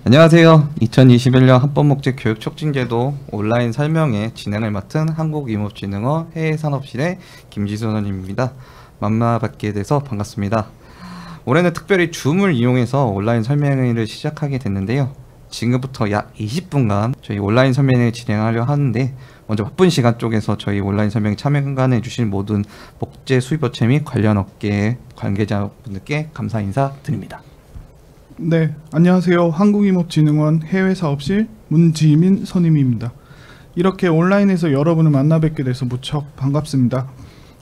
안녕하세요. 2021년 합법목재 교육촉진제도 온라인 설명회 진행을 맡은 한국임업진흥원 해외산업실의 김지수 원장님입니다. 만나뵙게 돼서 반갑습니다. 올해는 특별히 줌을 이용해서 온라인 설명회를 시작하게 됐는데요. 지금부터 약 20분간 저희 온라인 설명회를 진행하려 하는데, 먼저 바쁜 시간 쪽에서 저희 온라인 설명회 참여해 주신 모든 목재 수입업체 및 관련 업계 관계자분들께 감사 인사드립니다. 네, 안녕하세요. 한국임업진흥원 해외사업실 문지민 선임입니다. 이렇게 온라인에서 여러분을 만나 뵙게 돼서 무척 반갑습니다.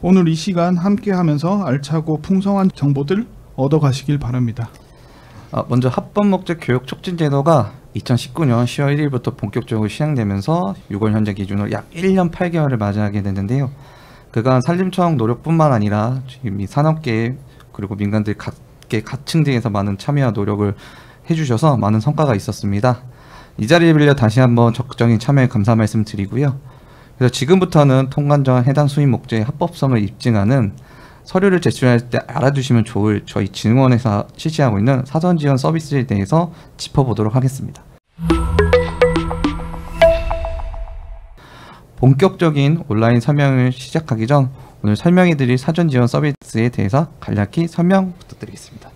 오늘 이 시간 함께 하면서 알차고 풍성한 정보들 얻어가시길 바랍니다. 먼저 합법목재 교육촉진제도가 2019년 10월 1일부터 본격적으로 시행되면서 6월 현재 기준으로 약 1년 8개월을 맞이하게 됐는데요. 그간 산림청 노력뿐만 아니라 지금 이 산업계 그리고 민간들 각층 등에서 많은 참여와 노력을 해주셔서 많은 성과가 있었습니다. 이 자리를 빌려 다시 한번 적극적인 참여에 감사 말씀드리고요. 그래서 지금부터는 통관 전 해당 수입 목재의 합법성을 입증하는 서류를 제출할 때 알아두시면 좋을 저희 진흥원에서 실시하고 있는 사전 지원 서비스에 대해서 짚어보도록 하겠습니다. 본격적인 온라인 설명을 시작하기 전 오늘 설명해드릴 사전 지원 서비스에 대해서 간략히 설명 부탁드리겠습니다.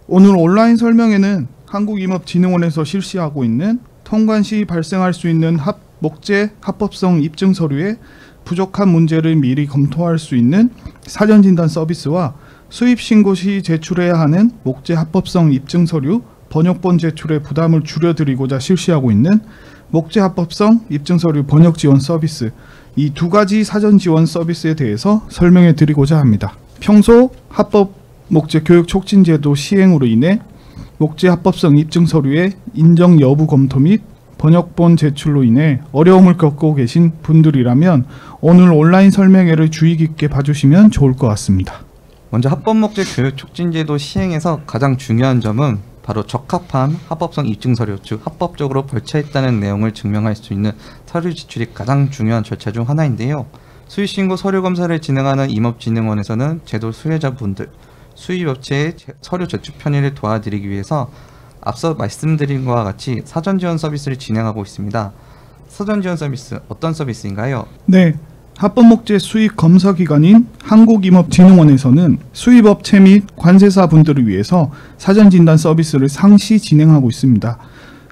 오늘 온라인 설명회는 한국임업진흥원에서 실시하고 있는 통관 시 발생할 수 있는 목재 합법성 입증 서류의 부족한 문제를 미리 검토할 수 있는 사전 진단 서비스와 수입 신고 시 제출해야 하는 목재 합법성 입증 서류 번역본 제출의 부담을 줄여드리고자 실시하고 있는 목재 합법성 입증 서류 번역 지원 서비스, 이 두 가지 사전 지원 서비스에 대해서 설명해 드리고자 합니다. 평소 합법 목재 교육 촉진 제도 시행으로 인해 목재 합법성 입증 서류의 인정 여부 검토 및 번역본 제출로 인해 어려움을 겪고 계신 분들이라면 오늘 온라인 설명회를 주의 깊게 봐주시면 좋을 것 같습니다. 먼저 합법목재 교육 촉진제도 시행에서 가장 중요한 점은 바로 적합한 합법성 입증 서류, 즉 합법적으로 벌차했다는 내용을 증명할 수 있는 서류 제출이 가장 중요한 절차 중 하나인데요. 수입신고 서류 검사를 진행하는 임업진흥원에서는 제도 수혜자분들, 수입업체의 서류 제출 편의를 도와드리기 위해서 앞서 말씀드린 것과 같이 사전 지원 서비스를 진행하고 있습니다. 사전 지원 서비스, 어떤 서비스인가요? 네, 합법목재 수입 검사 기관인 한국임업진흥원에서는 수입업체 및 관세사 분들을 위해서 사전 진단 서비스를 상시 진행하고 있습니다.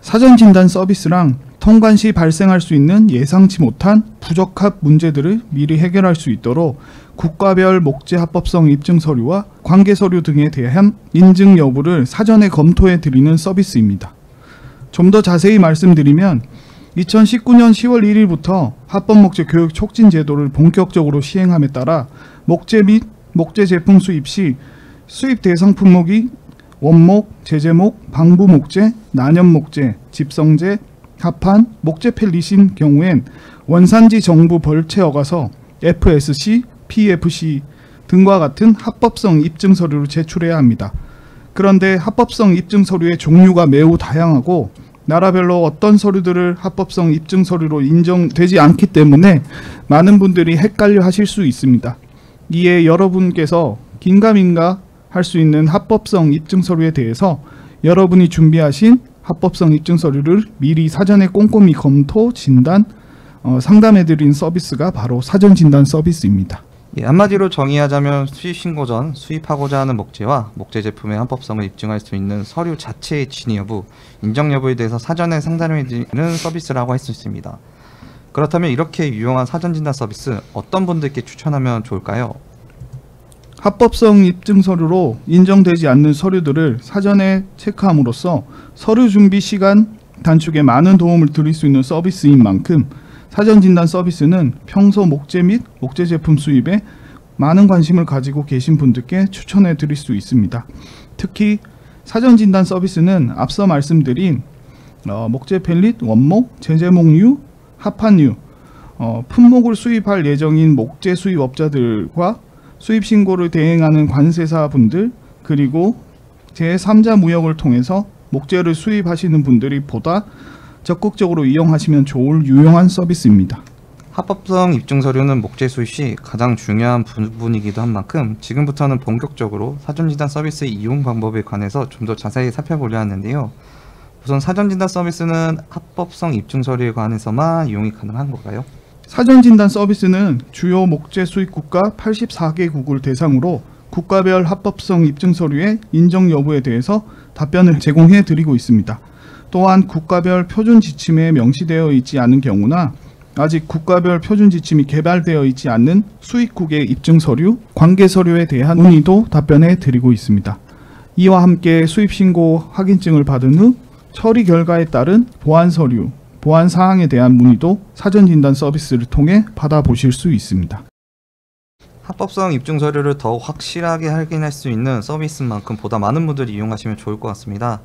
사전 진단 서비스랑 통관 시 발생할 수 있는 예상치 못한 부적합 문제들을 미리 해결할 수 있도록 국가별 목재 합법성 입증 서류와 관계 서류 등에 대한 인증 여부를 사전에 검토해 드리는 서비스입니다. 좀 더 자세히 말씀드리면 2019년 10월 1일부터 합법목재 교육 촉진 제도를 본격적으로 시행함에 따라 목재 및 목재 제품 수입 시 수입 대상 품목이 원목, 제재목, 방부목재, 난연목재, 집성재, 합판, 목재 펠릿인 경우엔 원산지 정부 벌채 허가서 FSC, PFC 등과 같은 합법성 입증 서류를 제출해야 합니다. 그런데 합법성 입증 서류의 종류가 매우 다양하고 나라별로 어떤 서류들을 합법성 입증 서류로 인정되지 않기 때문에 많은 분들이 헷갈려 하실 수 있습니다. 이에 여러분께서 긴가민가 할 수 있는 합법성 입증 서류에 대해서 여러분이 준비하신 합법성 입증 서류를 미리 사전에 꼼꼼히 검토, 진단, 상담해드린 서비스가 바로 사전 진단 서비스입니다. 한마디로 정의하자면 수입 신고 전 수입하고자 하는 목재와 목재 제품의 합법성을 입증할 수 있는 서류 자체의 진위 여부, 인정 여부에 대해서 사전에 상담해드리는 서비스라고 할 수 있습니다. 그렇다면 이렇게 유용한 사전 진단 서비스 어떤 분들께 추천하면 좋을까요? 합법성 입증 서류로 인정되지 않는 서류들을 사전에 체크함으로써 서류 준비 시간 단축에 많은 도움을 드릴 수 있는 서비스인 만큼 사전 진단 서비스는 평소 목재 및 목재 제품 수입에 많은 관심을 가지고 계신 분들께 추천해 드릴 수 있습니다. 특히 사전 진단 서비스는 앞서 말씀드린 목재 펠릿, 원목, 제재목류, 합판류, 품목을 수입할 예정인 목재 수입업자들과 수입 신고를 대행하는 관세사 분들, 그리고 제3자 무역을 통해서 목재를 수입하시는 분들이 보다 적극적으로 이용하시면 좋을 유용한 서비스입니다. 합법성 입증 서류는 목재 수입 시 가장 중요한 부분이기도 한 만큼 지금부터는 본격적으로 사전 진단 서비스의 이용 방법에 관해서 좀 더 자세히 살펴보려 하는데요. 우선 사전진단 서비스는 합법성 입증 서류에 관해서만 이용이 가능한 건가요? 사전진단 서비스는 주요 목재 수입 국가 84개국을 대상으로 국가별 합법성 입증 서류의 인정 여부에 대해서 답변을 제공해 드리고 있습니다. 또한 국가별 표준 지침에 명시되어 있지 않은 경우나 아직 국가별 표준 지침이 개발되어 있지 않는 수입국의 입증 서류, 관계 서류에 대한 문의도 답변해 드리고 있습니다. 이와 함께 수입신고 확인증을 받은 후 처리 결과에 따른 보안 서류, 보안 사항에 대한 문의도 사전진단 서비스를 통해 받아보실 수 있습니다. 합법성 입증 서류를 더욱 확실하게 확인할 수 있는 서비스인 만큼 보다 많은 분들이 이용하시면 좋을 것 같습니다.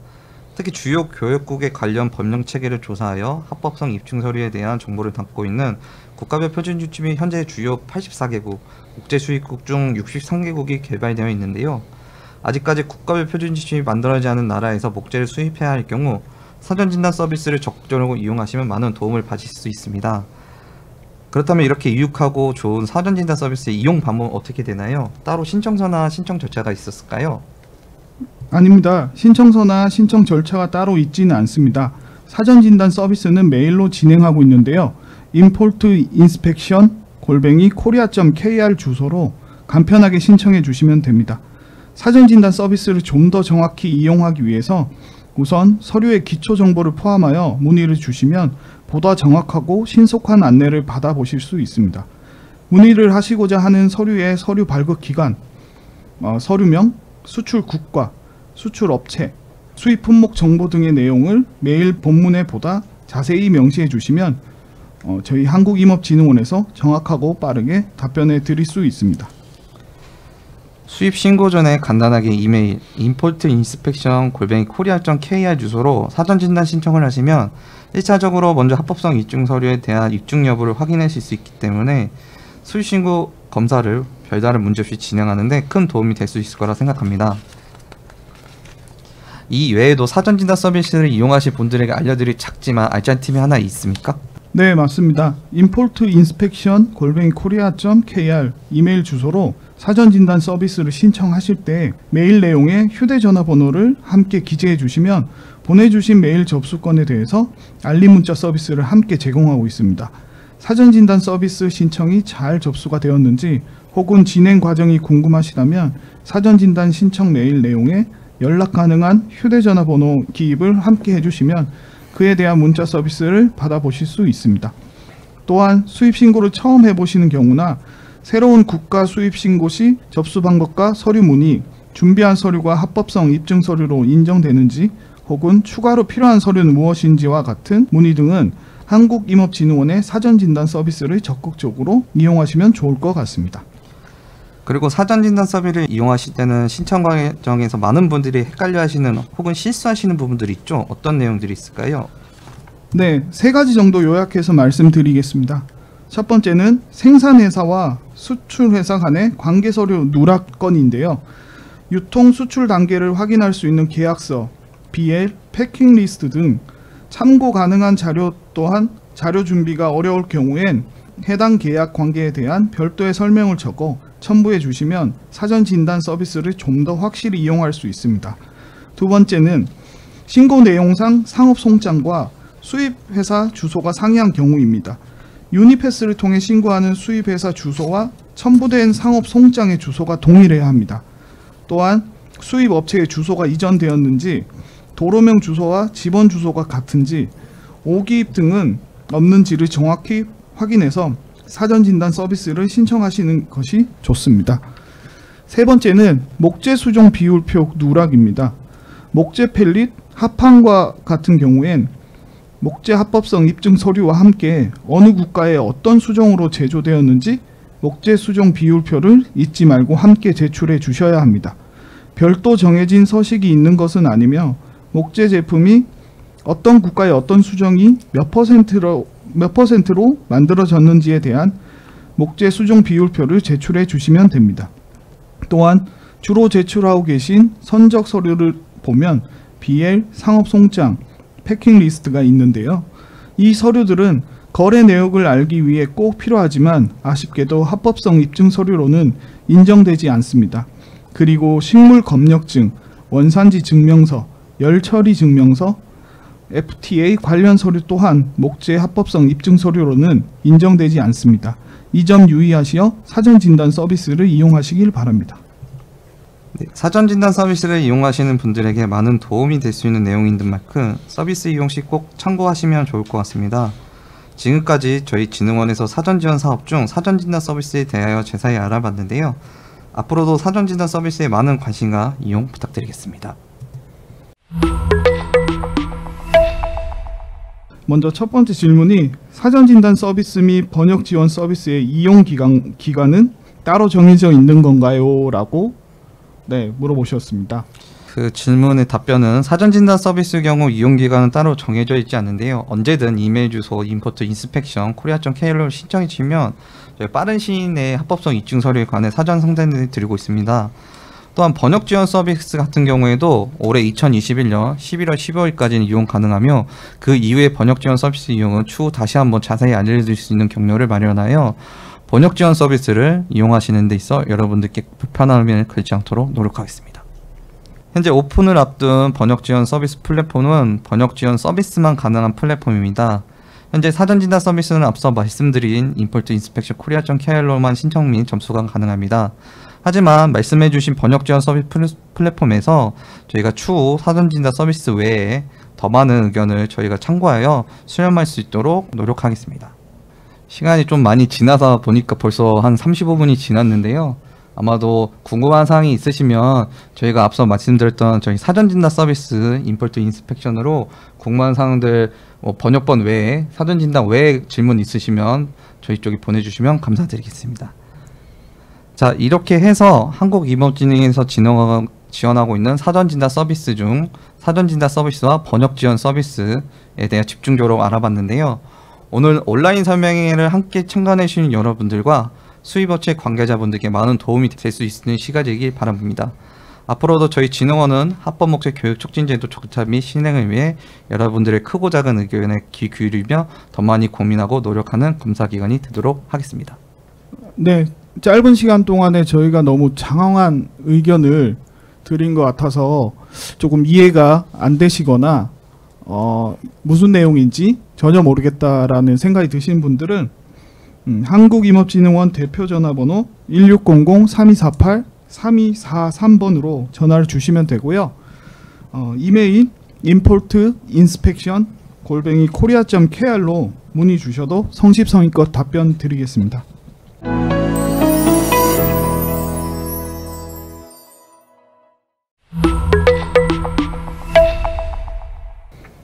특히 주요 교역국의 관련 법령 체계를 조사하여 합법성 입증 서류에 대한 정보를 담고 있는 국가별 표준 지침이 현재 주요 84개국, 국제 수입국 중 63개국이 개발되어 있는데요. 아직까지 국가별 표준 지침이 만들어지지 않은 나라에서 목재를 수입해야 할 경우 사전진단 서비스를 적극적으로 이용하시면 많은 도움을 받으실 수 있습니다. 그렇다면 이렇게 유익하고 좋은 사전진단 서비스의 이용 방법은 어떻게 되나요? 따로 신청서나 신청 절차가 있었을까요? 아닙니다. 신청서나 신청 절차가 따로 있지는 않습니다. 사전진단 서비스는 메일로 진행하고 있는데요. importinspection@korea.kr 주소로 간편하게 신청해 주시면 됩니다. 사전진단 서비스를 좀 더 정확히 이용하기 위해서 우선 서류의 기초 정보를 포함하여 문의를 주시면 보다 정확하고 신속한 안내를 받아보실 수 있습니다. 문의를 하시고자 하는 서류의 서류 발급 기간, 서류명, 수출 국가, 수출 업체, 수입 품목 정보 등의 내용을 메일 본문에 보다 자세히 명시해 주시면 저희 한국임업진흥원에서 정확하고 빠르게 답변해 드릴 수 있습니다. 수입 신고 전에 간단하게 이메일 importinspection@korea.kr 주소로 사전진단 신청을 하시면 1차적으로 먼저 합법성 입증 서류에 대한 입증 여부를 확인하실 수 있기 때문에 수입 신고 검사를 별다른 문제 없이 진행하는데 큰 도움이 될 수 있을 거라 생각합니다. 이 외에도 사전진단 서비스를 이용하실 분들에게 알려드릴 작지만 알찬 팁이 하나 있습니까? 네, 맞습니다. importinspection@korea.kr 이메일 주소로 사전진단 서비스를 신청하실 때 메일 내용에 휴대전화 번호를 함께 기재해 주시면 보내주신 메일 접수건에 대해서 알림 문자 서비스를 함께 제공하고 있습니다. 사전진단 서비스 신청이 잘 접수가 되었는지 혹은 진행 과정이 궁금하시다면 사전진단 신청 메일 내용에 연락 가능한 휴대전화 번호 기입을 함께 해주시면 그에 대한 문자 서비스를 받아보실 수 있습니다. 또한 수입신고를 처음 해보시는 경우나 새로운 국가 수입신고 시 접수 방법과 서류 문의, 준비한 서류가 합법성 입증 서류로 인정되는지 혹은 추가로 필요한 서류는 무엇인지와 같은 문의 등은 한국임업진흥원의 사전진단 서비스를 적극적으로 이용하시면 좋을 것 같습니다. 그리고 사전진단 서비스를 이용하실 때는 신청 과정에서 많은 분들이 헷갈려하시는 혹은 실수하시는 부분들이 있죠. 어떤 내용들이 있을까요? 네, 3가지 정도 요약해서 말씀드리겠습니다. 첫 번째는 생산회사와 수출회사 간의 관계서류 누락건인데요. 유통 수출 단계를 확인할 수 있는 계약서, BL, 패킹 리스트 등 참고 가능한 자료 또한 자료 준비가 어려울 경우엔 해당 계약 관계에 대한 별도의 설명을 적어 첨부해 주시면 사전 진단 서비스를 좀 더 확실히 이용할 수 있습니다. 두 번째는 신고 내용상 상업 송장과 수입회사 주소가 상이한 경우입니다. 유니패스를 통해 신고하는 수입회사 주소와 첨부된 상업 송장의 주소가 동일해야 합니다. 또한 수입 업체의 주소가 이전되었는지, 도로명 주소와 집원 주소가 같은지, 오기입 등은 없는지를 정확히 확인해서 사전 진단 서비스를 신청하시는 것이 좋습니다. 세 번째는 목재 수종 비율표 누락입니다. 목재 펠릿, 합판과 같은 경우엔 목재 합법성 입증 서류와 함께 어느 국가에 어떤 수종으로 제조되었는지 목재 수종 비율표를 잊지 말고 함께 제출해 주셔야 합니다. 별도 정해진 서식이 있는 것은 아니며 목재 제품이 어떤 국가의 어떤 수종이 몇 퍼센트로 만들어졌는지에 대한 목재 수종 비율표를 제출해 주시면 됩니다. 또한 주로 제출하고 계신 선적 서류를 보면 BL, 상업 송장, 패킹 리스트가 있는데요. 이 서류들은 거래 내역을 알기 위해 꼭 필요하지만 아쉽게도 합법성 입증 서류로는 인정되지 않습니다. 그리고 식물 검역증, 원산지 증명서, 열 처리 증명서, FTA 관련 서류 또한 목재 합법성 입증 서류로는 인정되지 않습니다. 이 점 유의하시어 사전 진단 서비스를 이용하시길 바랍니다. 네, 사전 진단 서비스를 이용하시는 분들에게 많은 도움이 될 수 있는 내용인 듯 만큼 서비스 이용 시 꼭 참고하시면 좋을 것 같습니다. 지금까지 저희 진흥원에서 사전 지원 사업 중 사전 진단 서비스에 대하여 자세히 알아봤는데요. 앞으로도 사전 진단 서비스에 많은 관심과 이용 부탁드리겠습니다. 먼저 첫 번째 질문이 사전 진단 서비스 및 번역 지원 서비스의 이용 기간은 따로 정해져 있는 건가요? 라고 물어보셨습니다. 그 질문의 답변은 사전 진단 서비스 경우 이용 기간은 따로 정해져 있지 않는데요. 언제든 이메일 주소 import inspection korea.kr로 신청해 주시면 저희 빠른 시일 내에 합법성 입증 서류에 관해 사전 상담을 드리고 있습니다. 또한 번역 지원 서비스 같은 경우에도 올해 2021년 11월 15일까지는 이용 가능하며 그 이후에 번역 지원 서비스 이용은 추후 다시 한번 자세히 알려드릴 수 있는 경로를 마련하여 번역 지원 서비스를 이용하시는 데 있어 여러분들께 불편함을 걸지 않도록 노력하겠습니다. 현재 오픈을 앞둔 번역 지원 서비스 플랫폼은 번역 지원 서비스만 가능한 플랫폼입니다. 현재 사전 진단 서비스는 앞서 말씀드린 import inspection korea.kr로만 신청 및 접수가 가능합니다. 하지만 말씀해주신 번역 지원 서비스 플랫폼에서 저희가 추후 사전 진단 서비스 외에 더 많은 의견을 저희가 참고하여 수렴할 수 있도록 노력하겠습니다. 시간이 좀 많이 지나서 보니까 벌써 한 35분이 지났는데요. 아마도 궁금한 사항이 있으시면 저희가 앞서 말씀드렸던 저희 사전 진단 서비스 import inspection으로 궁금한 사항들 번역본 외에 사전 진단 외에 질문 있으시면 저희 쪽에 보내주시면 감사드리겠습니다. 자, 이렇게 해서 한국임업진흥에서 지원하고 있는 사전 진단 서비스 중 사전 진단 서비스와 번역 지원 서비스에 대해 집중적으로 알아봤는데요. 오늘 온라인 설명회를 함께 참가해 주신 여러분들과 수입업체 관계자분들께 많은 도움이 될 수 있는 시간이길 바랍니다. 앞으로도 저희 진흥원은 합법 목적 교육 촉진 제도 조차 및 실행을 위해 여러분들의 크고 작은 의견에 귀 기울이며 더 많이 고민하고 노력하는 검사기관이 되도록 하겠습니다. 네, 짧은 시간 동안에 저희가 너무 장황한 의견을 드린 것 같아서 조금 이해가 안 되시거나 무슨 내용인지 전혀 모르겠다라는 생각이 드시는 분들은 한국임업진흥원 대표 전화번호 1600-3248-3243번으로 전화를 주시면 되고요. 이메일 import inspection korea.kr로 문의 주셔도 성심성의껏 답변 드리겠습니다.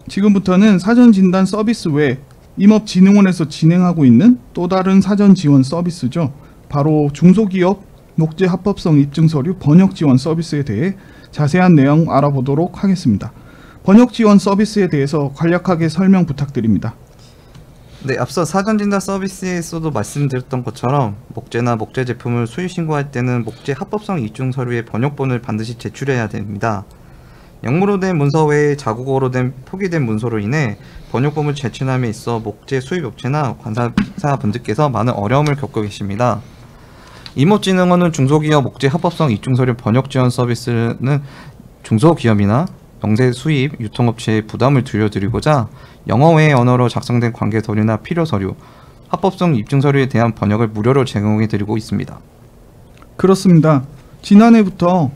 지금부터는 사전 진단 서비스 외 임업진흥원에서 진행하고 있는 또 다른 사전 지원 서비스죠. 바로 중소기업 목재 합법성 입증 서류 번역 지원 서비스에 대해 자세한 내용 알아보도록 하겠습니다. 번역 지원 서비스에 대해서 간략하게 설명 부탁드립니다. 네, 앞서 사전 진단 서비스에서도 말씀드렸던 것처럼 목재나 목재 제품을 수입 신고할 때는 목재 합법성 입증 서류의 번역본을 반드시 제출해야 됩니다. 영문으로 된 문서 외에 자국어로 된 표기된 문서로 인해 번역본을 제출함에 있어 목재 수입업체나 관사분들께서 많은 어려움을 겪고 계십니다. 임업진흥원은 중소기업 목재 합법성 입증서류 번역 지원 서비스는 중소기업이나 영세 수입 유통업체의 부담을 줄여드리고자 영어 외의 언어로 작성된 관계 서류나 필요 서류, 합법성 입증 서류에 대한 번역을 무료로 제공해드리고 있습니다. 그렇습니다. 지난해부터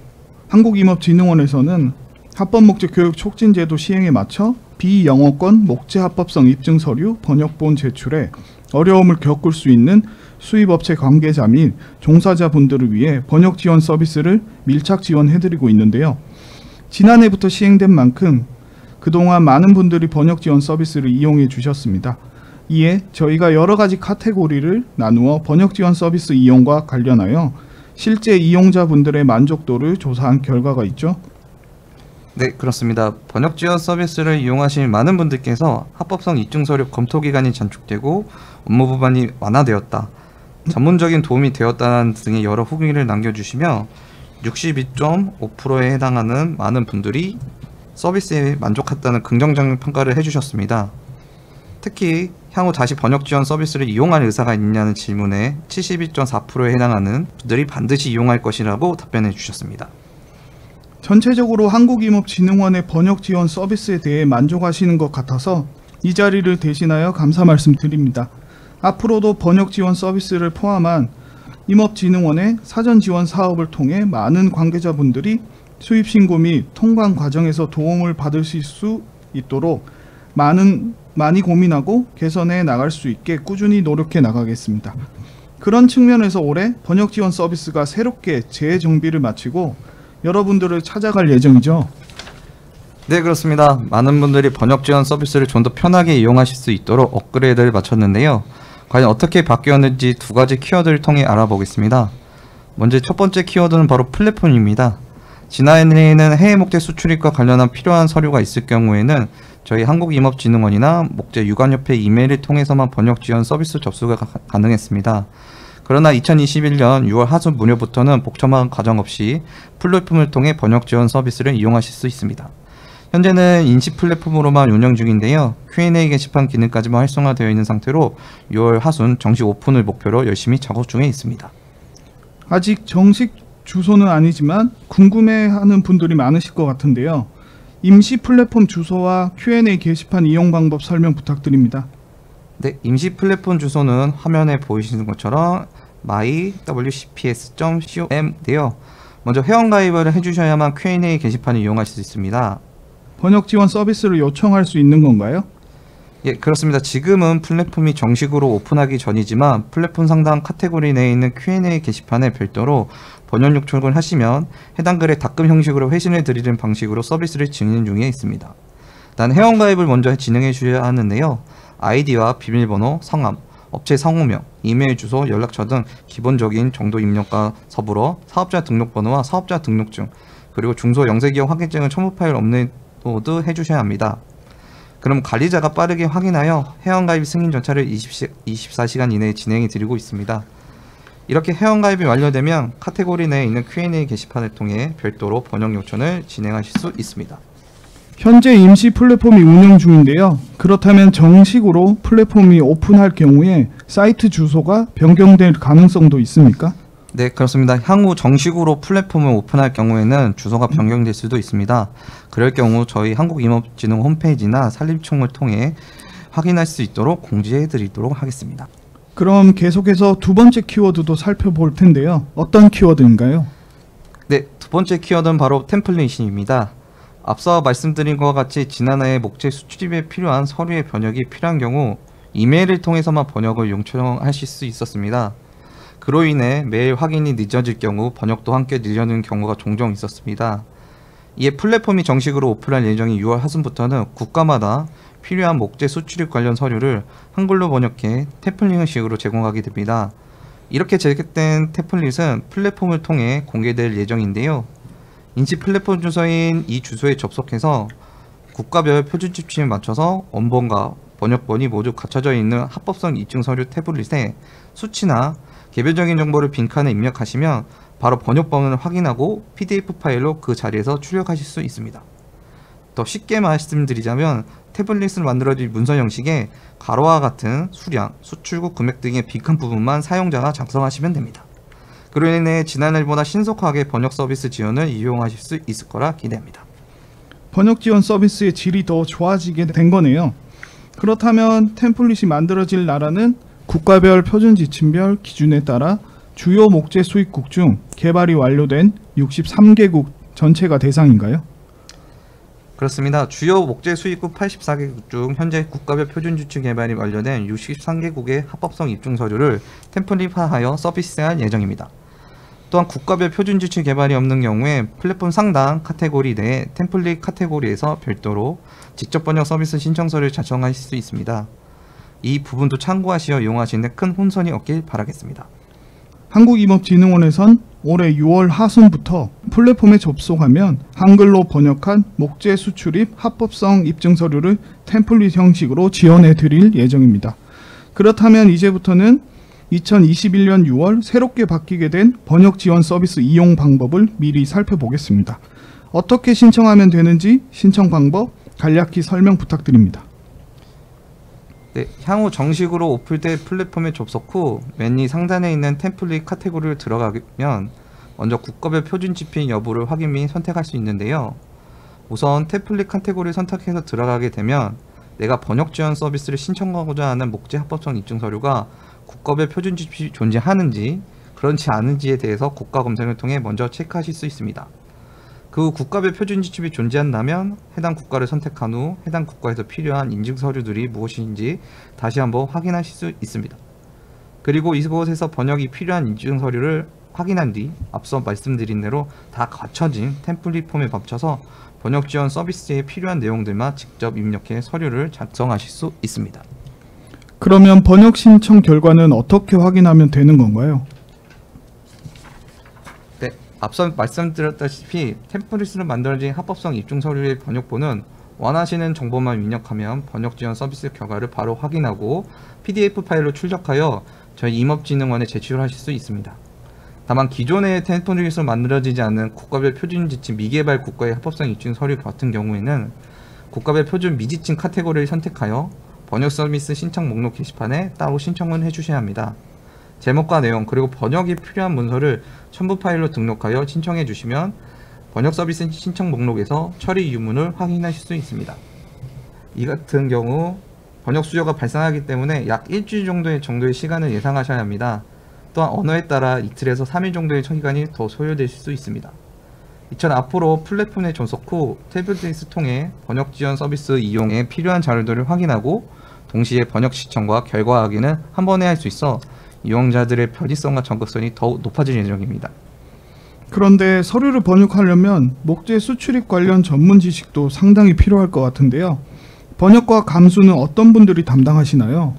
한국임업진흥원에서는 합법목재 교육 촉진제도 시행에 맞춰 비영어권 목재 합법성 입증 서류 번역본 제출에 어려움을 겪을 수 있는 수입업체 관계자 및 종사자분들을 위해 번역 지원 서비스를 밀착 지원해드리고 있는데요. 지난해부터 시행된 만큼 그동안 많은 분들이 번역 지원 서비스를 이용해 주셨습니다. 이에 저희가 여러 가지 카테고리를 나누어 번역 지원 서비스 이용과 관련하여 실제 이용자분들의 만족도를 조사한 결과가 있죠. 네, 그렇습니다. 번역 지원 서비스를 이용하신 많은 분들께서 합법성 입증 서류 검토 기간이 단축되고 업무 부반이 완화되었다, 전문적인 도움이 되었다는 등의 여러 후기를 남겨주시며 62.5%에 해당하는 많은 분들이 서비스에 만족했다는 긍정적인 평가를 해주셨습니다. 특히 향후 다시 번역 지원 서비스를 이용할 의사가 있느냐는 질문에 72.4%에 해당하는 분들이 반드시 이용할 것이라고 답변해 주셨습니다. 전체적으로 한국임업진흥원의 번역 지원 서비스에 대해 만족하시는 것 같아서 이 자리를 대신하여 감사 말씀드립니다. 앞으로도 번역 지원 서비스를 포함한 임업진흥원의 사전 지원 사업을 통해 많은 관계자분들이 수입 신고 및 통관 과정에서 도움을 받으실 수 있도록 많이 고민하고 개선해 나갈 수 있게 꾸준히 노력해 나가겠습니다. 그런 측면에서 올해 번역 지원 서비스가 새롭게 재정비를 마치고 여러분들을 찾아갈 예정이죠. 네, 그렇습니다. 많은 분들이 번역 지원 서비스를 좀 더 편하게 이용하실 수 있도록 업그레이드를 마쳤는데요. 과연 어떻게 바뀌었는지 두 가지 키워드를 통해 알아보겠습니다. 먼저 첫 번째 키워드는 바로 플랫폼입니다. 지난해에는 해외 목재 수출입과 관련한 필요한 서류가 있을 경우에는 저희 한국임업진흥원이나 목재유관협회 이메일을 통해서만 번역 지원 서비스 접수가 가능했습니다. 그러나 2021년 6월 하순 무렵부터는 복잡한 과정 없이 플랫폼을 통해 번역 지원 서비스를 이용하실 수 있습니다. 현재는 인식 플랫폼으로만 운영 중인데요. Q&A 게시판 기능까지만 활성화되어 있는 상태로 6월 하순 정식 오픈을 목표로 열심히 작업 중에 있습니다. 아직 정식 주소는 아니지만 궁금해하는 분들이 많으실 것 같은데요. 임시 플랫폼 주소와 Q&A 게시판 이용 방법 설명 부탁드립니다. 네, 임시 플랫폼 주소는 화면에 보이시는 것처럼 mywcps.com인데요. 먼저 회원가입을 해주셔야만 Q&A 게시판을 이용하실 수 있습니다. 번역 지원 서비스를 요청할 수 있는 건가요? 예, 그렇습니다. 지금은 플랫폼이 정식으로 오픈하기 전이지만 플랫폼 상단 카테고리 내에 있는 Q&A 게시판에 별도로 번역 요청을 하시면 해당 글에 답금 형식으로 회신을 드리는 방식으로 서비스를 진행 중에 있습니다. 단 회원가입을 먼저 진행해 주셔야 하는데요. 아이디와 비밀번호, 성함, 업체 상호명, 이메일 주소, 연락처 등 기본적인 정도 입력과 더불어 사업자 등록번호와 사업자 등록증, 그리고 중소 영세기업 확인증을 첨부 파일 업로드 해주셔야 합니다. 그럼 관리자가 빠르게 확인하여 회원가입 승인 절차를 24시간 이내에 진행해 드리고 있습니다. 이렇게 회원가입이 완료되면 카테고리 내에 있는 Q&A 게시판을 통해 별도로 번역 요청을 진행하실 수 있습니다. 현재 임시 플랫폼이 운영 중인데요. 그렇다면 정식으로 플랫폼이 오픈할 경우에 사이트 주소가 변경될 가능성도 있습니까? 네, 그렇습니다. 향후 정식으로 플랫폼을 오픈할 경우에는 주소가 변경될 수도 있습니다. 그럴 경우 저희 한국임업진흥 홈페이지나 산림청을 통해 확인할 수 있도록 공지해 드리도록 하겠습니다. 그럼 계속해서 두 번째 키워드도 살펴볼 텐데요. 어떤 키워드인가요? 네, 두 번째 키워드는 바로 템플릿입니다. 앞서 말씀드린 것과 같이 지난해 목재 수출입에 필요한 서류의 번역이 필요한 경우 이메일을 통해서만 번역을 요청하실 수 있었습니다. 그로 인해 메일 확인이 늦어질 경우 번역도 함께 늦어지는 경우가 종종 있었습니다. 이에 플랫폼이 정식으로 오픈할 예정인 6월 하순부터는 국가마다 필요한 목재 수출입 관련 서류를 한글로 번역해 템플릿 형식으로 제공하게 됩니다. 이렇게 제작된 템플릿은 플랫폼을 통해 공개될 예정인데요. 인지 플랫폼 주소인 이 주소에 접속해서 국가별 표준 지침에 맞춰서 원본과 번역본이 모두 갖춰져 있는 합법성 입증 서류 태블릿에 수치나 개별적인 정보를 빈칸에 입력하시면 바로 번역본을 확인하고 PDF 파일로 그 자리에서 출력하실 수 있습니다. 더 쉽게 말씀드리자면 태블릿을 만들어질 문서 형식에 가로와 같은 수량, 수출국 금액 등의 빈칸 부분만 사용자가 작성하시면 됩니다. 그로 인해 지난해보다 신속하게 번역 서비스 지원을 이용하실 수 있을 거라 기대합니다. 번역 지원 서비스의 질이 더 좋아지게 된 거네요. 그렇다면 템플릿이 만들어질 나라는 국가별 표준 지침별 기준에 따라 주요 목재 수입국 중 개발이 완료된 63개국 전체가 대상인가요? 그렇습니다. 주요 목재 수입국 84개국 중 현재 국가별 표준 지침 개발이 완료된 63개국의 합법성 입증 서류를 템플릿화하여 서비스할 예정입니다. 또한 국가별 표준 지침 개발이 없는 경우에 플랫폼 상단 카테고리 내 템플릿 카테고리에서 별도로 직접 번역 서비스 신청서를 작성하실 수 있습니다. 이 부분도 참고하시어 이용하시는 데 큰 혼선이 없길 바라겠습니다. 한국임업진흥원에선 올해 6월 하순부터 플랫폼에 접속하면 한글로 번역한 목재 수출입 합법성 입증 서류를 템플릿 형식으로 지원해 드릴 예정입니다. 그렇다면 이제부터는 2021년 6월 새롭게 바뀌게 된 번역 지원 서비스 이용 방법을 미리 살펴보겠습니다. 어떻게 신청하면 되는지 신청 방법 간략히 설명 부탁드립니다. 네, 향후 정식으로 오픈된 플랫폼에 접속 후 맨 위 상단에 있는 템플릿 카테고리를 들어가면 먼저 국가별 표준 집행 여부를 확인 및 선택할 수 있는데요. 우선 템플릿 카테고리를 선택해서 들어가게 되면 내가 번역 지원 서비스를 신청하고자 하는 목재 합법성 입증 서류가 국가별 표준 집행이 존재하는지 그렇지 않은지에 대해서 국가 검색을 통해 먼저 체크하실 수 있습니다. 그 후 국가별 표준 지침이 존재한다면 해당 국가를 선택한 후 해당 국가에서 필요한 인증 서류들이 무엇인지 다시 한번 확인하실 수 있습니다. 그리고 이곳에서 번역이 필요한 인증 서류를 확인한 뒤 앞서 말씀드린 대로 다 갖춰진 템플릿 폼에 맞춰서 번역 지원 서비스에 필요한 내용들만 직접 입력해 서류를 작성하실 수 있습니다. 그러면 번역 신청 결과는 어떻게 확인하면 되는 건가요? 네, 앞서 말씀드렸다시피 템플릿으로 만들어진 합법성 입증 서류의 번역본은 원하시는 정보만 입력하면 번역 지원 서비스 결과를 바로 확인하고 PDF 파일로 출력하여 저희 임업진흥원에 제출하실 수 있습니다. 다만 기존의 템플릿으로 만들어지지 않은 국가별 표준 지침 미개발 국가의 합법성 입증 서류 같은 경우에는 국가별 표준 미지침 카테고리를 선택하여 번역 서비스 신청 목록 게시판에 따로 신청을 해주셔야 합니다. 제목과 내용 그리고 번역이 필요한 문서를 첨부 파일로 등록하여 신청해 주시면 번역 서비스 신청 목록에서 처리 유무를 확인하실 수 있습니다. 이 같은 경우 번역 수요가 발생하기 때문에 약 일주일 정도의 시간을 예상하셔야 합니다. 또한 언어에 따라 이틀에서 3일 정도의 시간이 더 소요될 수 있습니다. 이처럼 앞으로 플랫폼에 전속 후 태블릿을 통해 번역 지원 서비스 이용에 필요한 자료들을 확인하고 동시에 번역 시청과 결과 확인을 한 번에 할 수 있어 이용자들의 편의성과 적극성이 더욱 높아질 예정입니다. 그런데 서류를 번역하려면 목재 수출입 관련 전문 지식도 상당히 필요할 것 같은데요. 번역과 감수는 어떤 분들이 담당하시나요?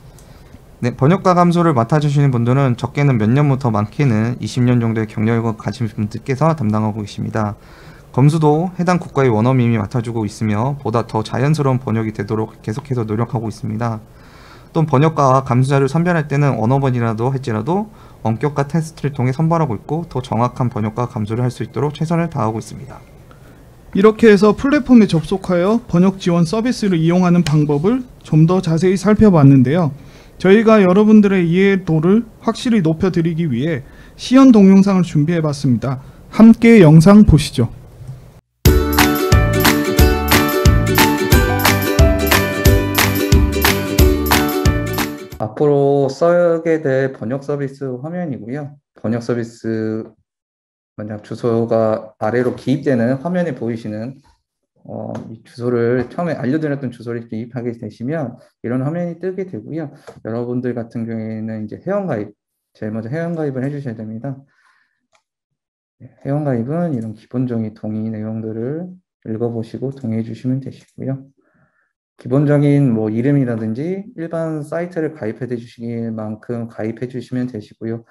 네, 번역과 감수를 맡아주시는 분들은 적게는 몇 년부터 많게는 20년 정도의 경력을 가진 분들께서 담당하고 계십니다. 검수도 해당 국가의 원어민이 맡아주고 있으며 보다 더 자연스러운 번역이 되도록 계속해서 노력하고 있습니다. 또 번역가와 감수자를 선별할 때는 언어번이라도 할지라도 원격과 테스트를 통해 선발하고 있고 더 정확한 번역과 감수를 할 수 있도록 최선을 다하고 있습니다. 이렇게 해서 플랫폼에 접속하여 번역 지원 서비스를 이용하는 방법을 좀 더 자세히 살펴봤는데요. 저희가 여러분들의 이해도를 확실히 높여드리기 위해 시연 동영상을 준비해봤습니다. 함께 영상 보시죠. 앞으로 쓰게 될 번역 서비스 화면이고요. 번역 서비스 만약 주소가 아래로 기입되는 화면에 보이시는 이 주소를 처음에 알려드렸던 주소를 기입하게 되시면 이런 화면이 뜨게 되고요. 여러분들 같은 경우에는 이제 회원가입, 제일 먼저 회원가입을 해주셔야 됩니다. 회원가입은 이런 기본적인 동의 내용들을 읽어보시고 동의해 주시면 되시고요. 기본적인 뭐 이름이라든지 일반 사이트를 가입해 주시길 만큼 가입해 주시면 되시고요.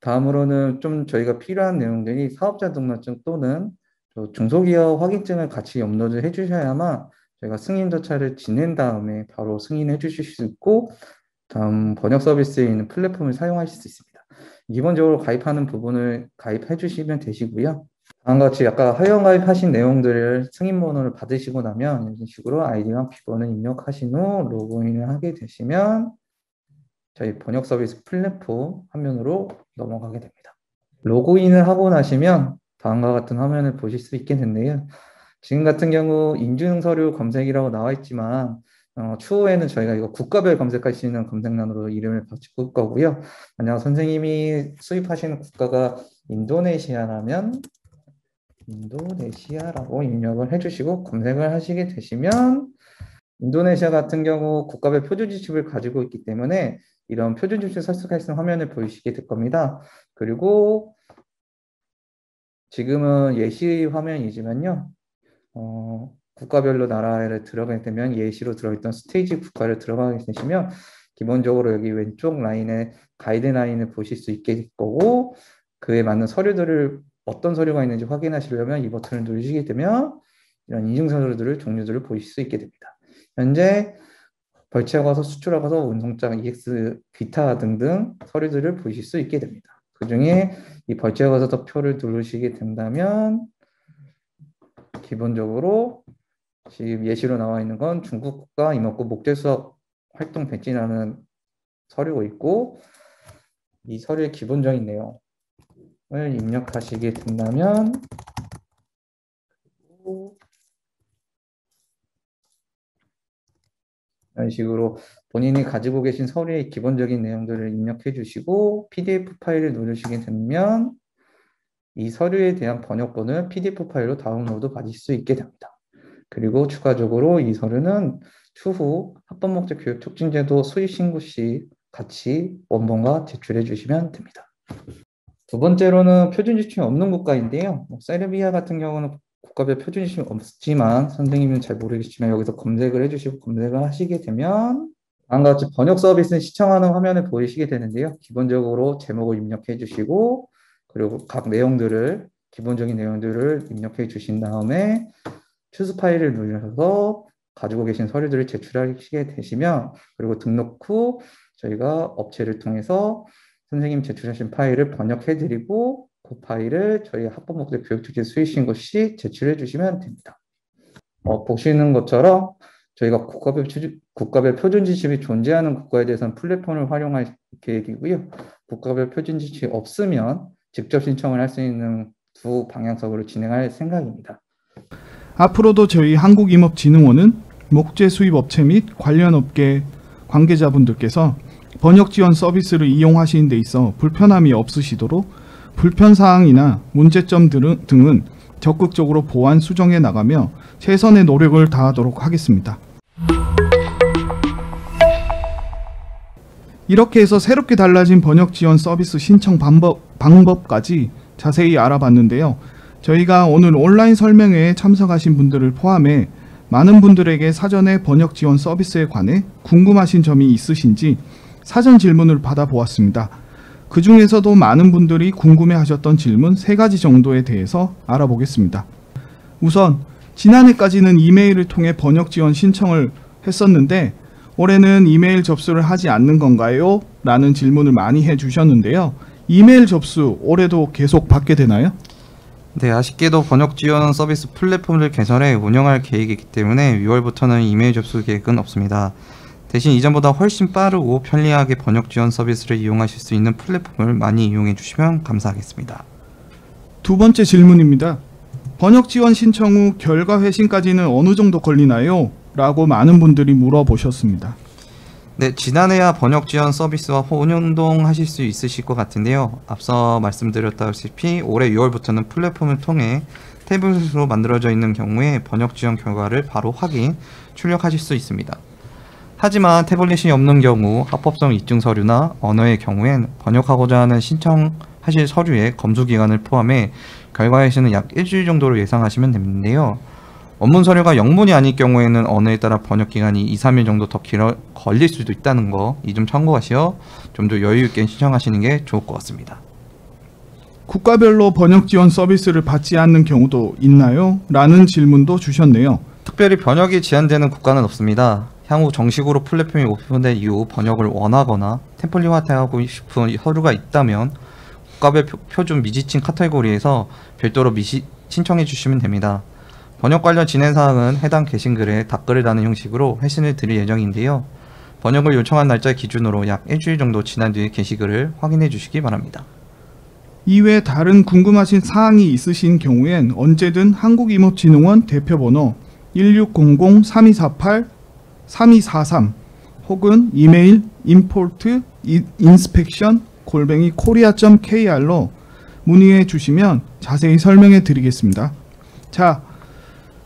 다음으로는 좀 저희가 필요한 내용들이 사업자 등록증 또는 중소기업 확인증을 같이 업로드 해 주셔야만 저희가 승인 절차를 지낸 다음에 바로 승인해 주실 수 있고 다음 번역 서비스에 있는 플랫폼을 사용하실 수 있습니다. 기본적으로 가입하는 부분을 가입해 주시면 되시고요. 다음과 같이 아까 회원 가입하신 내용들을 승인 번호를 받으시고 나면 이런 식으로 아이디와 비번을 입력하신 후 로그인을 하게 되시면 저희 번역 서비스 플랫폼 화면으로 넘어가게 됩니다. 로그인을 하고 나시면 다음과 같은 화면을 보실 수 있게 됐는데요. 지금 같은 경우 인증 서류 검색이라고 나와 있지만 추후에는 저희가 이거 국가별 검색할 수 있는 검색란으로 이름을 바꿀 거고요. 만약 선생님이 수입하시는 국가가 인도네시아라면 인도네시아라고 입력을 해주시고 검색을 하시게 되시면 인도네시아 같은 경우 국가별 표준 지침을 가지고 있기 때문에 이런 표준 지침을 설득할 수 있는 화면을 보이시게 될 겁니다. 그리고 지금은 예시 화면이지만요. 국가별로 나라를 들어가게 되면 예시로 들어있던 스테이지 국가를 들어가게 되시면 기본적으로 여기 왼쪽 라인에 가이드라인을 보실 수 있게 될 거고 그에 맞는 서류들을 어떤 서류가 있는지 확인하시려면 이 버튼을 누르시게 되면 이런 인증 서류들을 종류들을 보실 수 있게 됩니다. 현재 벌채가서 수출하고서 운송장, EX, 기타 등등 서류들을 보실 수 있게 됩니다. 그 중에 이 벌채가서 표를 누르시게 된다면 기본적으로 지금 예시로 나와 있는 건 중국 국가 임업국 목재 수업 활동 배지라는 서류가 있고 이 서류의 기본적인 내용 입력하시게 된다면 이런 식으로 본인이 가지고 계신 서류의 기본적인 내용들을 입력해 주시고 PDF 파일을 누르시게 되면 이 서류에 대한 번역본을 PDF 파일로 다운로드 받으실 수 있게 됩니다. 그리고 추가적으로 이 서류는 추후 합법 목적 교육 촉진제도 수입 신고 시 같이 원본과 제출해 주시면 됩니다. 두 번째로는 표준 지침이 없는 국가인데요. 세르비아 같은 경우는 국가별 표준 지침이 없지만 선생님은 잘 모르겠지만 여기서 검색을 해주시고 검색을 하시게 되면 다음과 같이 번역 서비스는 시청하는 화면을 보이시게 되는데요. 기본적으로 제목을 입력해 주시고 그리고 각 내용들을 기본적인 내용들을 입력해 주신 다음에 추수 파일을 누르셔서 가지고 계신 서류들을 제출하시게 되시면 그리고 등록 후 저희가 업체를 통해서 선생님 제출하신 파일을 번역해 드리고 그 파일을 저희 합법 목적 교육 촉진 수익 신고 시 제출해 주시면 됩니다. 보시는 것처럼 저희가 국가별 표준 지침이 존재하는 국가에 대해서는 플랫폼을 활용할 계획이고요. 국가별 표준 지침이 없으면 직접 신청을 할 수 있는 두 방향성으로 진행할 생각입니다. 앞으로도 저희 한국임업진흥원은 목재 수입 업체 및 관련 업계 관계자분들께서 번역 지원 서비스를 이용하시는 데 있어 불편함이 없으시도록 불편사항이나 문제점 등은 적극적으로 보완 수정해 나가며 최선의 노력을 다하도록 하겠습니다. 이렇게 해서 새롭게 달라진 번역 지원 서비스 신청 방법까지 자세히 알아봤는데요. 저희가 오늘 온라인 설명회에 참석하신 분들을 포함해 많은 분들에게 사전에 번역 지원 서비스에 관해 궁금하신 점이 있으신지 사전 질문을 받아보았습니다. 그 중에서도 많은 분들이 궁금해하셨던 질문 3가지 정도에 대해서 알아보겠습니다. 우선 지난해까지는 이메일을 통해 번역 지원 신청을 했었는데 올해는 이메일 접수를 하지 않는 건가요? 라는 질문을 많이 해주셨는데요. 이메일 접수 올해도 계속 받게 되나요? 네, 아쉽게도 번역 지원 서비스 플랫폼을 개설해 운영할 계획이기 때문에 6월부터는 이메일 접수 계획은 없습니다. 대신 이전보다 훨씬 빠르고 편리하게 번역 지원 서비스를 이용하실 수 있는 플랫폼을 많이 이용해 주시면 감사하겠습니다. 두 번째 질문입니다. 번역 지원 신청 후 결과 회신까지는 어느 정도 걸리나요? 라고 많은 분들이 물어보셨습니다. 네, 지난해야 번역 지원 서비스와 혼용동 하실 수 있으실 것 같은데요. 앞서 말씀드렸다시피 올해 6월부터는 플랫폼을 통해 태블릿으로 만들어져 있는 경우에 번역 지원 결과를 바로 확인, 출력하실 수 있습니다. 하지만 태블릿이 없는 경우 합법성 입증 서류나 언어의 경우엔 번역하고자 하는 신청하실 서류의 검수 기간을 포함해 결과 회신은 약 일주일 정도로 예상하시면 되는데요. 원문 서류가 영문이 아닐 경우에는 언어에 따라 번역 기간이 2-3일 정도 더 걸릴 수도 있다는 거 이 점 참고하시어 좀 더 여유 있게 신청하시는 게 좋을 것 같습니다. 국가별로 번역 지원 서비스를 받지 않는 경우도 있나요? 라는 질문도 주셨네요. 특별히 번역이 제한되는 국가는 없습니다. 향후 정식으로 플랫폼이 오픈된 이후 번역을 원하거나 템플릿화하고 싶은 서류가 있다면 국가별 표준 미지칭 카테고리에서 별도로 신청해 주시면 됩니다. 번역 관련 진행사항은 해당 게시글에 답글을 다는 형식으로 회신을 드릴 예정인데요. 번역을 요청한 날짜 기준으로 약 일주일 정도 지난 뒤에 게시글을 확인해 주시기 바랍니다. 이외에 다른 궁금하신 사항이 있으신 경우엔 언제든 한국임업진흥원 대표번호 1600-3248-3243 혹은 이메일 import-inspection@korea.kr로 문의해 주시면 자세히 설명해 드리겠습니다. 자,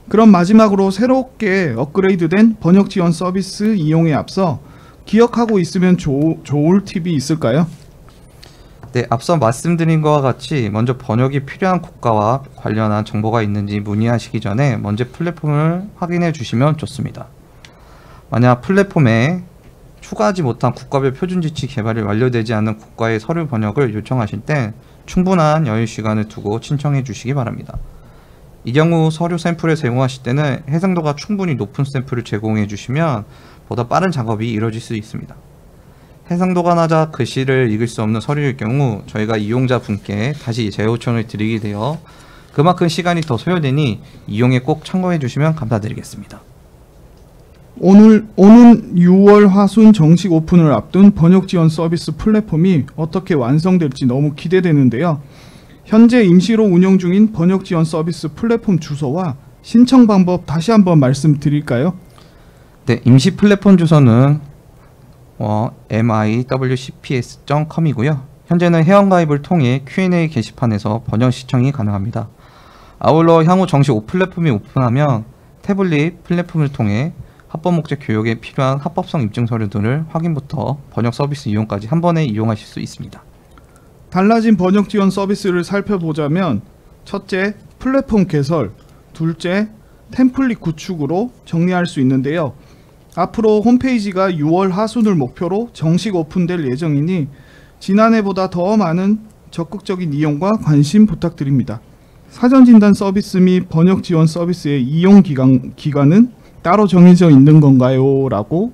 그럼 마지막으로 새롭게 업그레이드된 번역 지원 서비스 이용에 앞서 기억하고 있으면 좋을 팁이 있을까요? 네, 앞서 말씀드린 것과 같이 먼저 번역이 필요한 국가와 관련한 정보가 있는지 문의하시기 전에 먼저 플랫폼을 확인해 주시면 좋습니다. 만약 플랫폼에 추가하지 못한 국가별 표준 지침 개발이 완료되지 않는 국가의 서류 번역을 요청하실 때 충분한 여유 시간을 두고 신청해 주시기 바랍니다. 이 경우 서류 샘플을 제공하실 때는 해상도가 충분히 높은 샘플을 제공해 주시면 보다 빠른 작업이 이루어질 수 있습니다. 해상도가 낮아 글씨를 읽을 수 없는 서류일 경우 저희가 이용자분께 다시 재요청을 드리게 되어 그만큼 시간이 더 소요되니 이용에 꼭 참고해 주시면 감사드리겠습니다. 오는 6월 하순 정식 오픈을 앞둔 번역 지원 서비스 플랫폼이 어떻게 완성될지 너무 기대되는데요. 현재 임시로 운영 중인 번역 지원 서비스 플랫폼 주소와 신청 방법 다시 한번 말씀드릴까요? 네, 임시 플랫폼 주소는 mywcps.com이고요. 현재는 회원가입을 통해 Q&A 게시판에서 번역 시청이 가능합니다. 아울러 향후 정식 플랫폼이 오픈하면 태블릿 플랫폼을 통해 합법 목적 교육에 필요한 합법성 입증 서류들을 확인부터 번역 서비스 이용까지 한 번에 이용하실 수 있습니다. 달라진 번역 지원 서비스를 살펴보자면 첫째, 플랫폼 개설, 둘째, 템플릿 구축으로 정리할 수 있는데요. 앞으로 홈페이지가 6월 하순을 목표로 정식 오픈될 예정이니 지난해보다 더 많은 적극적인 이용과 관심 부탁드립니다. 사전진단 서비스 및 번역 지원 서비스의 이용 기간은 따로 정해져 있는 건가요? 라고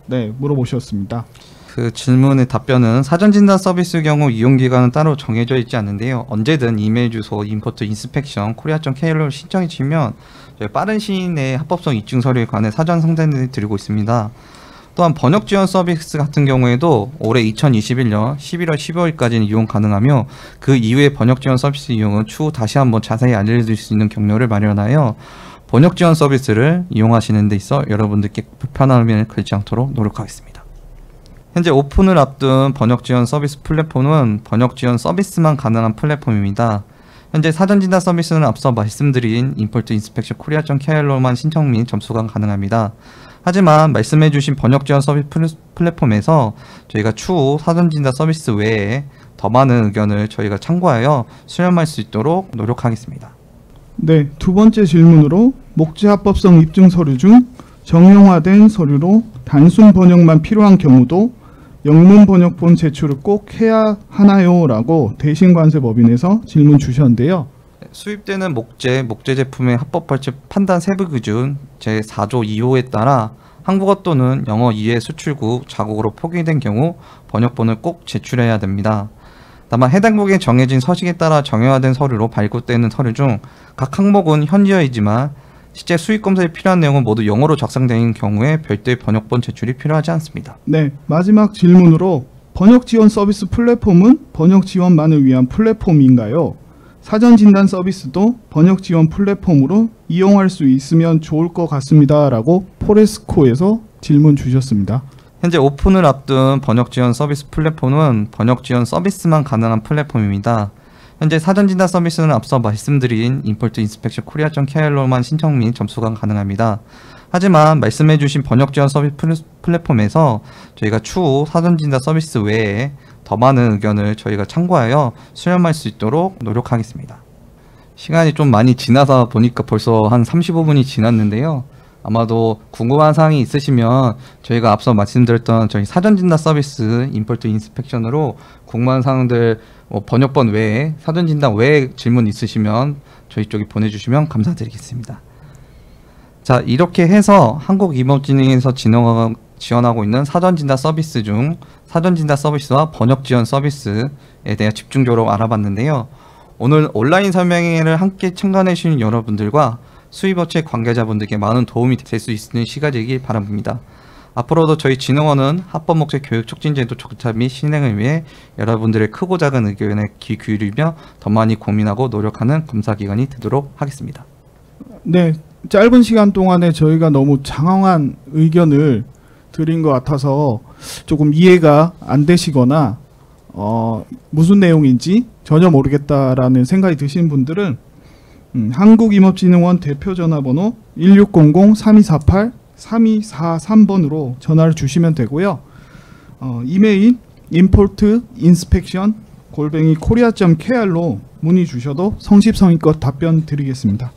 물어보셨습니다. 그 질문의 답변은 사전진단 서비스 경우 이용기간은 따로 정해져 있지 않는데요. 언제든 이메일 주소 import inspection korea.kr로 신청해 주시면 저희 빠른 시일 내에 합법성 입증 서류에 관해 사전 상담을 드리고 있습니다. 또한 번역 지원 서비스 같은 경우에도 올해 2021년 11월 15일까지는 이용 가능하며 그 이후에 번역 지원 서비스 이용은 추후 다시 한번 자세히 알려드릴 수 있는 경로를 마련하여 번역 지원 서비스를 이용하시는 데 있어 여러분들께 불편함을 걸지 않도록 노력하겠습니다. 현재 오픈을 앞둔 번역 지원 서비스 플랫폼은 번역 지원 서비스만 가능한 플랫폼입니다. 현재 사전진단 서비스는 앞서 말씀드린 import inspection korea.kr로만 신청 및 접수가 가능합니다. 하지만 말씀해주신 번역 지원 서비스 플랫폼에서 저희가 추후 사전진단 서비스 외에 더 많은 의견을 저희가 참고하여 수렴할 수 있도록 노력하겠습니다. 네, 두 번째 질문으로 목재 합법성 입증 서류 중 정형화된 서류로 단순 번역만 필요한 경우도 영문 번역본 제출을 꼭 해야 하나요? 라고 대신관세법인에서 질문 주셨는데요. 수입되는 목재 제품의 합법 발주 판단 세부 기준 제4조 2호에 따라 한국어 또는 영어 이해 수출국 자국으로 포기된 경우 번역본을 꼭 제출해야 됩니다. 다만 해당 국에 정해진 서식에 따라 정형화된 서류로 발급되는 서류 중 각 항목은 현지어이지만 실제 수입 검사에 필요한 내용은 모두 영어로 작성된 경우에 별도의 번역본 제출이 필요하지 않습니다. 네, 마지막 질문으로 번역 지원 서비스 플랫폼은 번역 지원만을 위한 플랫폼인가요? 사전 진단 서비스도 번역 지원 플랫폼으로 이용할 수 있으면 좋을 것 같습니다. 라고 포레스코에서 질문 주셨습니다. 현재 오픈을 앞둔 번역 지원 서비스 플랫폼은 번역 지원 서비스만 가능한 플랫폼입니다. 현재 사전 진단 서비스는 앞서 말씀드린 import inspection korea.kr로만 신청 및 접수가 가능합니다. 하지만 말씀해주신 번역 지원 서비스 플랫폼에서 저희가 추후 사전 진단 서비스 외에 더 많은 의견을 저희가 참고하여 수렴할 수 있도록 노력하겠습니다. 시간이 좀 많이 지나서 보니까 벌써 한 35분이 지났는데요. 아마도 궁금한 사항이 있으시면 저희가 앞서 말씀드렸던 저희 사전진단 서비스 import inspection으로 궁금한 사항들 번역본 외에 사전진단 외에 질문 있으시면 저희 쪽에 보내주시면 감사드리겠습니다. 자, 이렇게 해서 한국임업진흥에서 지원하고 있는 사전진단 서비스 중 사전진단 서비스와 번역 지원 서비스에 대해 집중적으로 알아봤는데요. 오늘 온라인 설명회를 함께 참가해 주신 여러분들과 수입업체 관계자분들께 많은 도움이 될 수 있는 시간이길 바랍니다. 앞으로도 저희 진흥원은 합법 목적 교육 촉진 제도 조차 및 실행을 위해 여러분들의 크고 작은 의견에 귀 기울이며 더 많이 고민하고 노력하는 검사기관이 되도록 하겠습니다. 네, 짧은 시간 동안에 저희가 너무 장황한 의견을 드린 것 같아서 조금 이해가 안 되시거나 무슨 내용인지 전혀 모르겠다라는 생각이 드신 분들은 한국임업진흥원 대표 전화번호 1600-3248-3243번으로 전화를 주시면 되고요. 이메일 import inspection @korea.kr로 문의 주셔도 성심성의껏 답변 드리겠습니다.